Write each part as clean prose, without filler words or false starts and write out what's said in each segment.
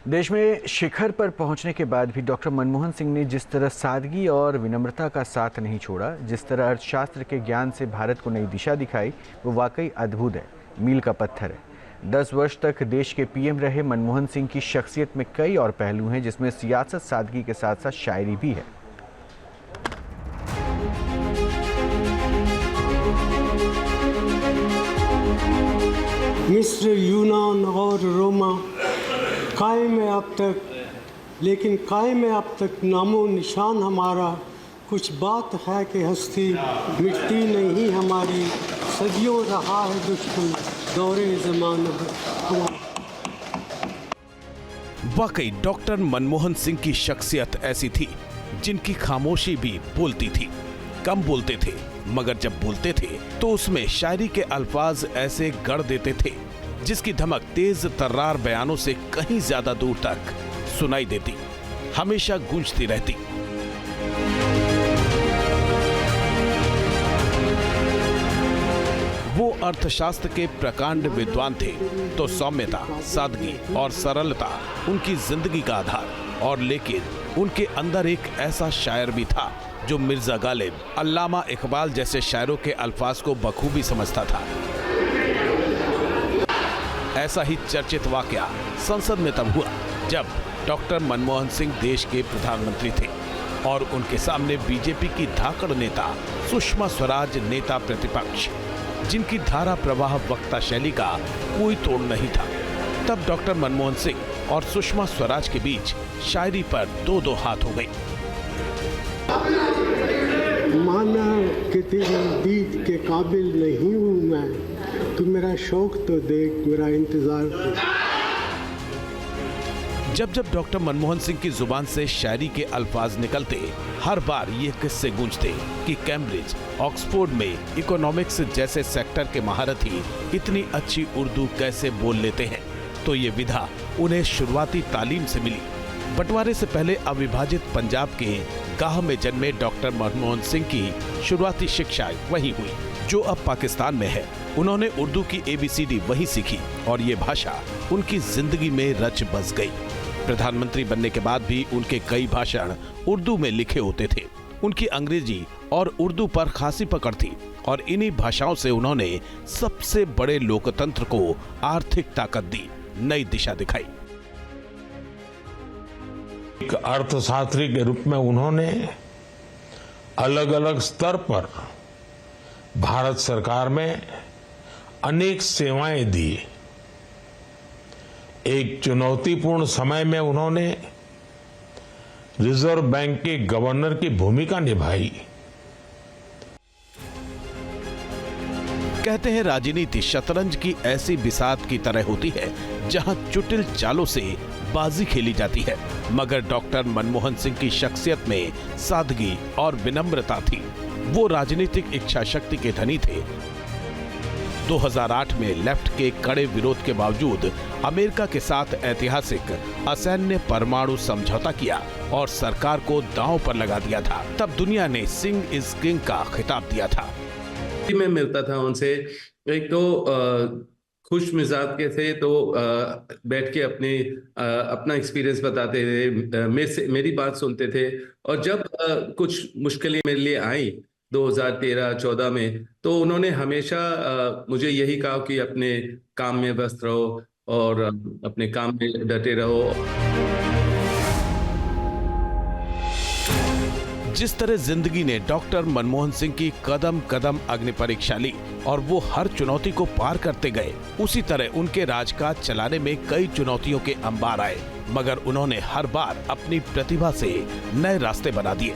देश में शिखर पर पहुंचने के बाद भी डॉक्टर मनमोहन सिंह ने जिस तरह सादगी और विनम्रता का साथ नहीं छोड़ा, जिस तरह अर्थशास्त्र के ज्ञान से भारत को नई दिशा दिखाई, वो वाकई अद्भुत है, मील का पत्थर है। 10 वर्ष तक देश के पीएम रहे मनमोहन सिंह की शख्सियत में कई और पहलू हैं, जिसमें सियासत, सादगी के साथ साथ शायरी भी है। मिस्र, यूनान और रोमा कायम है अब तक, लेकिन कायम है अब तक नामो निशान हमारा। कुछ बात है कि हस्ती मिटती नहीं हमारी, सदियों रहा है दुश्मन दौरे ज़माना। वाकई डॉक्टर मनमोहन सिंह की शख्सियत ऐसी थी जिनकी खामोशी भी बोलती थी। कम बोलते थे, मगर जब बोलते थे तो उसमें शायरी के अल्फाज ऐसे गढ़ देते थे जिसकी धमक तेज तर्रार बयानों से कहीं ज्यादा दूर तक सुनाई देती, हमेशा गूंजती रहती। वो अर्थशास्त्र के प्रकांड विद्वान थे तो सौम्यता, सादगी और सरलता उनकी जिंदगी का आधार। और लेकिन उनके अंदर एक ऐसा शायर भी था जो मिर्जा गालिब, अल्लामा इकबाल जैसे शायरों के अल्फाज को बखूबी समझता था। ऐसा ही चर्चित वाकया संसद में तब हुआ जब डॉक्टर मनमोहन सिंह देश के प्रधानमंत्री थे और उनके सामने बीजेपी की धाकड़ नेता सुषमा स्वराज, नेता प्रतिपक्ष, जिनकी धारा प्रवाह वक्ता शैली का कोई तोड़ नहीं था। तब डॉक्टर मनमोहन सिंह और सुषमा स्वराज के बीच शायरी पर दो हाथ हो गई। माना कि तेरी दीद के काबिल नहीं हूँ मैं, तू मेरा शौक तो देख, मेरा इंतजार तो। जब जब डॉक्टर मनमोहन सिंह की जुबान से शायरी के अल्फाज निकलते, हर बार ये किस्से गूंजते कि कैम्ब्रिज, ऑक्सफोर्ड में इकोनॉमिक्स जैसे सेक्टर के महारथी इतनी अच्छी उर्दू कैसे बोल लेते हैं। तो ये विधा उन्हें शुरुआती तालीम से मिली। बंटवारे से पहले अविभाजित पंजाब के गाह में जन्मे डॉक्टर मनमोहन सिंह की शुरुआती शिक्षा वही हुई जो अब पाकिस्तान में है। उन्होंने उर्दू की ABCD वही सीखी और ये भाषा उनकी जिंदगी में रच बस गई। प्रधानमंत्री बनने के बाद भी उनके कई भाषण उर्दू में लिखे होते थे। उनकी अंग्रेजी और उर्दू पर खासी पकड़ थी और इन्हीं भाषाओं से उन्होंने सबसे बड़े लोकतंत्र को आर्थिक ताकत दी, नई दिशा दिखाई। एक अर्थशास्त्री के रूप में उन्होंने अलग अलग स्तर पर भारत सरकार में अनेक सेवाएं दी। एक चुनौतीपूर्ण समय में उन्होंने रिजर्व बैंक के गवर्नर की भूमिका निभाई। कहते हैं राजनीति शतरंज की ऐसी बिसात की तरह होती है जहां चुटिल चालों से बाजी खेली जाती है, मगर डॉक्टर मनमोहन सिंह की शख्सियत में सादगी और विनम्रता थी। वो राजनीतिक इच्छा शक्ति के धनी थे। 2008 में लेफ्ट के कड़े विरोध के बावजूद अमेरिका के साथ ऐतिहासिक असैन्य परमाणु समझौता किया और सरकार को दांव पर लगा दिया था। तब दुनिया ने सिंह इज किंग का खिताब दिया था। मैं मिलता था उनसे, एक तो खुश मिजाज के थे, तो बैठ के अपना एक्सपीरियंस बताते थे, मेरी बात सुनते थे। और जब कुछ मुश्किलें मेरे लिए आई 2013-14 में, तो उन्होंने हमेशा मुझे यही कहा कि अपने काम में व्यस्त रहो और अपने काम में डटे रहो। जिस तरह जिंदगी ने डॉक्टर मनमोहन सिंह की कदम कदम अग्नि परीक्षा ली और वो हर चुनौती को पार करते गए, उसी तरह उनके राजकाज चलाने में कई चुनौतियों के अंबार आए, मगर उन्होंने हर बार अपनी प्रतिभा से नए रास्ते बना दिए।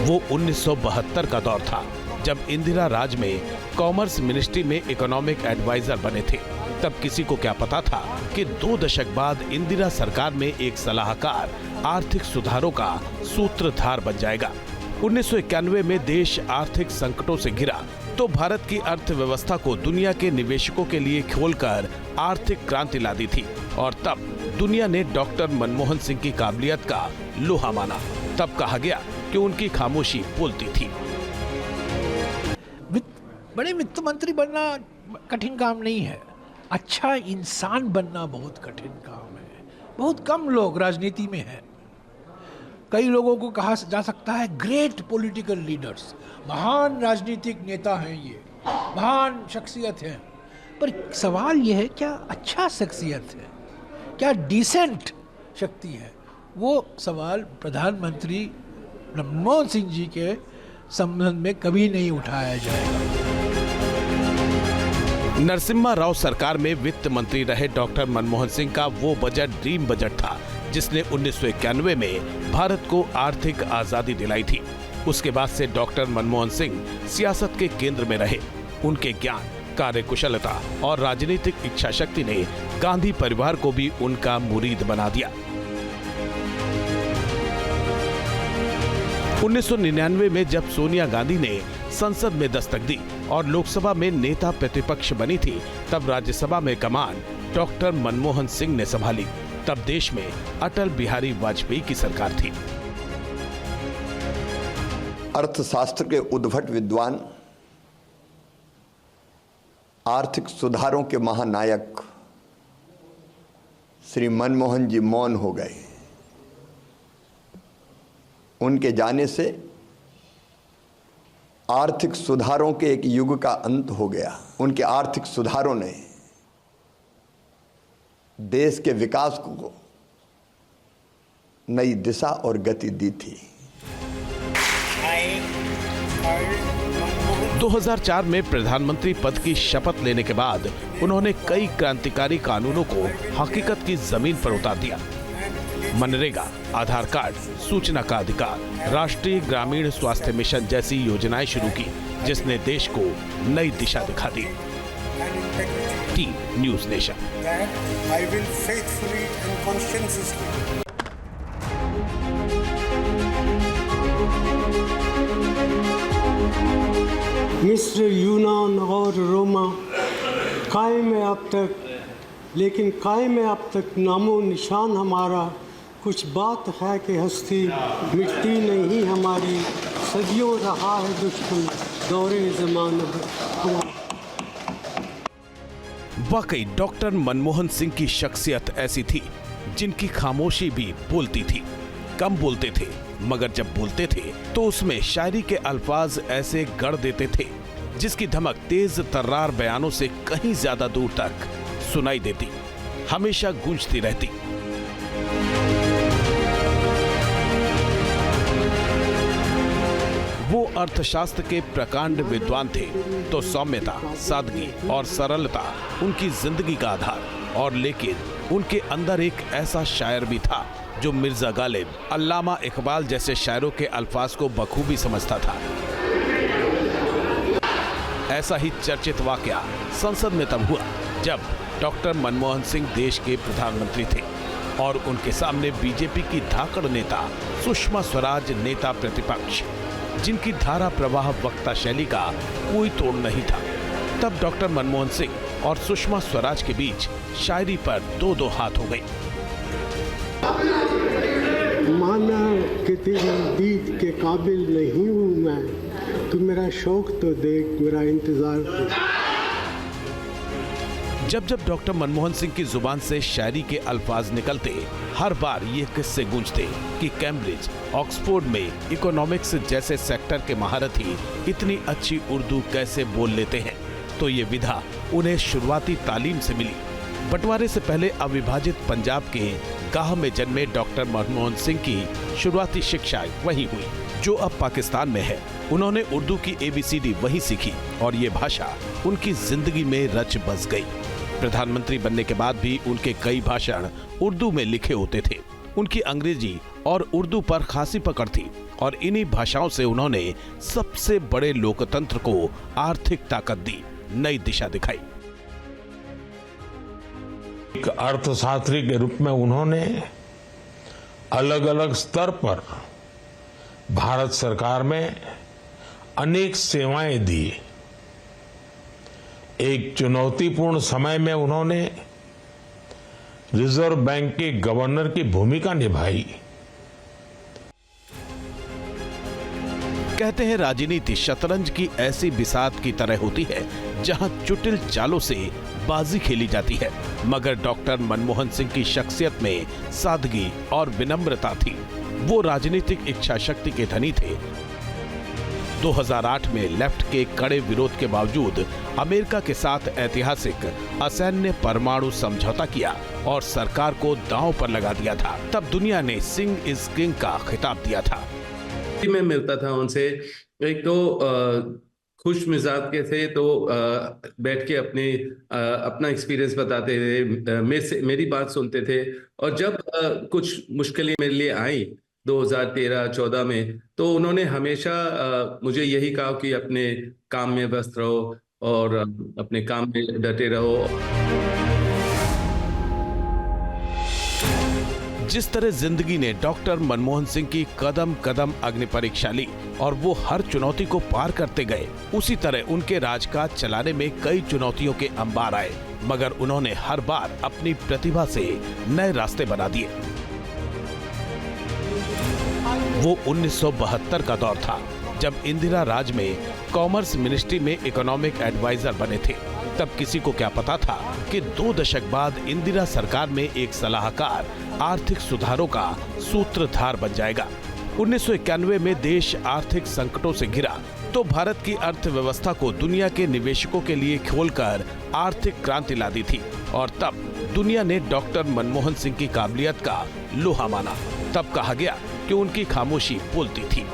वो 1972 का दौर था जब इंदिरा राज में कॉमर्स मिनिस्ट्री में इकोनॉमिक एडवाइजर बने थे। तब किसी को क्या पता था कि 2 दशक बाद इंदिरा सरकार में एक सलाहकार आर्थिक सुधारों का सूत्रधार बन जाएगा। 1991 में देश आर्थिक संकटों से घिरा तो भारत की अर्थव्यवस्था को दुनिया के निवेशकों के लिए खोलकर आर्थिक क्रांति ला दी थी और तब दुनिया ने डॉक्टर मनमोहन सिंह की काबिलियत का लोहा माना। तब कहा गया कि उनकी खामोशी बोलती थी। बड़े वित्त मंत्री बनना कठिन काम नहीं है। अच्छा इंसान बनना बहुत कठिन काम है। बहुत कम लोग राजनीति में हैं। कई लोगों को कहा जा सकता है ग्रेट पॉलिटिकल लीडर्स, महान राजनीतिक नेता हैं, ये महान शख्सियत हैं। पर सवाल यह है, क्या अच्छा शख्सियत है, क्या डिसेंट शक्ति है? वो सवाल प्रधानमंत्री मनमोहन सिंह जी के संबंध में कभी नहीं उठाया जाएगा। नरसिम्हा राव सरकार में वित्त मंत्री रहे डॉक्टर मनमोहन सिंह का वो बजट ड्रीम बजट था जिसने 1991 में भारत को आर्थिक आजादी दिलाई थी। उसके बाद से डॉक्टर मनमोहन सिंह सियासत के केंद्र में रहे। उनके ज्ञान, कार्यकुशलता और राजनीतिक इच्छा शक्ति ने गांधी परिवार को भी उनका मुरीद बना दिया। 1999 में जब सोनिया गांधी ने संसद में दस्तक दी और लोकसभा में नेता प्रतिपक्ष बनी थी, तब राज्यसभा में कमान डॉक्टर मनमोहन सिंह ने संभाली। तब देश में अटल बिहारी वाजपेयी की सरकार थी। अर्थशास्त्र के उद्भट विद्वान, आर्थिक सुधारों के महानायक श्री मनमोहन जी मौन हो गए। उनके जाने से आर्थिक सुधारों के एक युग का अंत हो गया। उनके आर्थिक सुधारों ने देश के विकास को नई दिशा और गति दी थी। 2004 में प्रधानमंत्री पद की शपथ लेने के बाद उन्होंने कई क्रांतिकारी कानूनों को हकीकत की जमीन पर उतार दिया। मनरेगा, आधार कार्ड, सूचना का अधिकार, राष्ट्रीय ग्रामीण स्वास्थ्य मिशन जैसी योजनाएं शुरू की, जिसने देश को नई दिशा दिखा दी। Team News nation. मिस्र, यूनान और रोमा कायम है अब तक, लेकिन कायम है अब तक नामो निशान हमारा। कुछ बात है कि हस्ती मिटती नहीं हमारी, सदियों रहा है दुश्मन दौरे ज़माना। वाकई डॉक्टर मनमोहन सिंह की शख्सियत ऐसी थी जिनकी खामोशी भी बोलती थी। कम बोलते थे, मगर जब बोलते थे तो उसमें शायरी के अल्फाज ऐसे गढ़ देते थे जिसकी धमक तेज तर्रार बयानों से कहीं ज्यादा दूर तक सुनाई देती, हमेशा गूंजती रहती। वो अर्थशास्त्र के प्रकांड विद्वान थे, तो सौम्यता, सादगी और सरलता उनकी जिंदगी का आधार। और लेकिन उनके अंदर एक ऐसा शायर भी था जो मिर्जा गालिब, अल्लामा इकबाल जैसे शायरों के अल्फाज को बखूबी समझता था। ऐसा ही चर्चित वाकया संसद में तब हुआ जब डॉक्टर मनमोहन सिंह देश के प्रधानमंत्री थे और उनके सामने बीजेपी की धाकड़ नेता सुषमा स्वराज नेता प्रतिपक्ष, जिनकी धारा प्रवाह वक्ता शैली का कोई तोड़ नहीं था। तब डॉक्टर मनमोहन सिंह और सुषमा स्वराज के बीच शायरी पर दो हाथ हो गई। माना कि तेरी दीद के काबिल नहीं हूँ मैं, तू मेरा शौक तो देख, मेरा इंतजार कर। जब जब डॉक्टर मनमोहन सिंह की जुबान से शायरी के अल्फाज निकलते, हर बार ये किस्से गूंजते कि कैम्ब्रिज, ऑक्सफोर्ड में इकोनॉमिक्स जैसे सेक्टर के महारथी इतनी अच्छी उर्दू कैसे बोल लेते हैं। तो ये विधा उन्हें शुरुआती तालीम से मिली। बंटवारे से पहले अविभाजित पंजाब के गाह में जन्मे डॉक्टर मनमोहन सिंह की शुरुआती शिक्षा वही हुई जो अब पाकिस्तान में है। उन्होंने उर्दू की ABCD वही सीखी और ये भाषा उनकी जिंदगी में रच बस गई। प्रधानमंत्री बनने के बाद भी उनके कई भाषण उर्दू में लिखे होते थे। उनकी अंग्रेजी और उर्दू पर खासी पकड़ थी और इन्हीं भाषाओं से उन्होंने सबसे बड़े लोकतंत्र को आर्थिक ताकत दी, नई दिशा दिखाई। एक अर्थशास्त्री के रूप में उन्होंने अलग अलग स्तर पर भारत सरकार में अनेक सेवाएं दी। एक चुनौतीपूर्ण समय में उन्होंने रिजर्व बैंक के गवर्नर की भूमिका निभाई। कहते हैं राजनीति शतरंज की ऐसी बिसात की तरह होती है जहां चुटिल चालों से बाजी खेली जाती है, मगर डॉक्टर मनमोहन सिंह की शख्सियत में सादगी और विनम्रता थी। वो राजनीतिक इच्छा शक्ति के धनी थे। 2008 में लेफ्ट के कड़े विरोध के बावजूद अमेरिका के साथ ऐतिहासिक असैन्य परमाणु समझौता किया और सरकार को दांव पर लगा दिया था। तब दुनिया ने सिंह इज किंग का खिताब दिया था। मैं मिलता था उनसे, एक तो खुश मिजाज के थे, तो बैठ के अपना एक्सपीरियंस बताते थे, मेरी बात सुनते थे। और जब कुछ मुश्किलें मेरे लिए आई 2013-14 में, तो उन्होंने हमेशा मुझे यही कहा कि अपने काम में व्यस्त रहो और अपने काम में डटे रहो। जिस तरह जिंदगी ने डॉक्टर मनमोहन सिंह की कदम कदम अग्नि परीक्षा ली और वो हर चुनौती को पार करते गए, उसी तरह उनके राजकाज चलाने में कई चुनौतियों के अंबार आए, मगर उन्होंने हर बार अपनी प्रतिभा से नए रास्ते बना दिए। वो 1972 का दौर था जब इंदिरा राज में कॉमर्स मिनिस्ट्री में इकोनॉमिक एडवाइजर बने थे। तब किसी को क्या पता था कि 2 दशक बाद इंदिरा सरकार में एक सलाहकार आर्थिक सुधारों का सूत्रधार बन जाएगा। 1991 में देश आर्थिक संकटों से घिरा तो भारत की अर्थव्यवस्था को दुनिया के निवेशकों के लिए खोलकर आर्थिक क्रांति ला दी थी और तब दुनिया ने डॉक्टर मनमोहन सिंह की काबिलियत का लोहा माना। तब कहा गया कि उनकी खामोशी बोलती थी।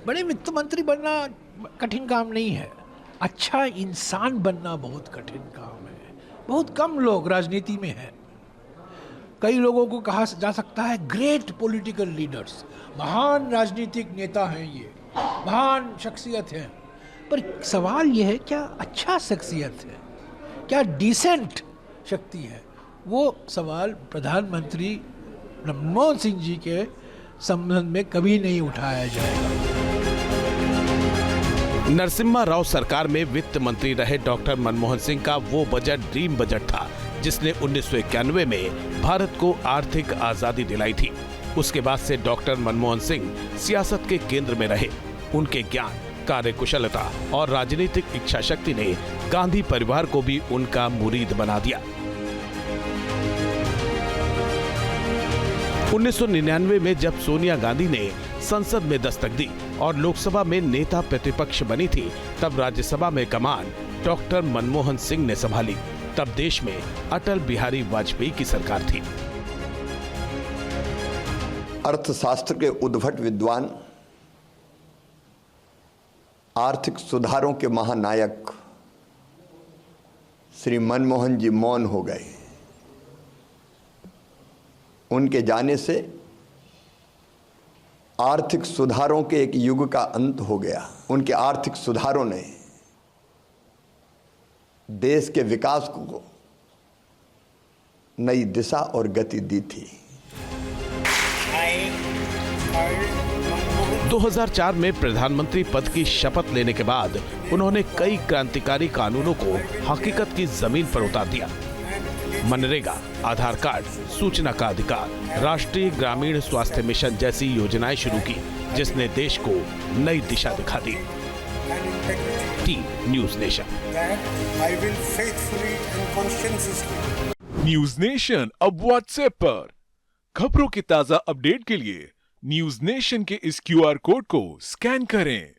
बड़े वित्त मंत्री बनना कठिन काम नहीं है, अच्छा इंसान बनना बहुत कठिन काम है। बहुत कम लोग राजनीति में हैं। कई लोगों को कहा जा सकता है ग्रेट पॉलिटिकल लीडर्स, महान राजनीतिक नेता हैं, ये महान शख्सियत हैं। पर सवाल ये है, क्या अच्छा शख्सियत है, क्या डिसेंट शक्ति है? वो सवाल प्रधानमंत्री मनमोहन सिंह जी के संबंध में कभी नहीं उठाया जाएगा। नरसिम्हा राव सरकार में वित्त मंत्री रहे डॉक्टर मनमोहन सिंह का वो बजट ड्रीम बजट था जिसने 1991 में भारत को आर्थिक आजादी दिलाई थी। उसके बाद से डॉक्टर मनमोहन सिंह सियासत के केंद्र में रहे। उनके ज्ञान, कार्यकुशलता और राजनीतिक इच्छा शक्ति ने गांधी परिवार को भी उनका मुरीद बना दिया। 1999 में जब सोनिया गांधी ने संसद में दस्तक दी और लोकसभा में नेता प्रतिपक्ष बनी थी, तब राज्यसभा में कमान डॉक्टर मनमोहन सिंह ने संभाली। तब देश में अटल बिहारी वाजपेयी की सरकार थी। अर्थशास्त्र के उद्भट विद्वान, आर्थिक सुधारों के महानायक श्री मनमोहन जी मौन हो गए। उनके जाने से आर्थिक सुधारों के एक युग का अंत हो गया। उनके आर्थिक सुधारों ने देश के विकास को नई दिशा और गति दी थी। 2004 में प्रधानमंत्री पद की शपथ लेने के बाद उन्होंने कई क्रांतिकारी कानूनों को हकीकत की जमीन पर उतार दिया। मनरेगा, आधार कार्ड, सूचना का अधिकार, राष्ट्रीय ग्रामीण स्वास्थ्य मिशन जैसी योजनाएं शुरू की, जिसने देश को नई दिशा दिखा दी। Team News Nation. News Nation अब व्हाट्सएप पर खबरों की ताजा अपडेट के लिए न्यूज़ नेशन के इस QR कोड को स्कैन करें।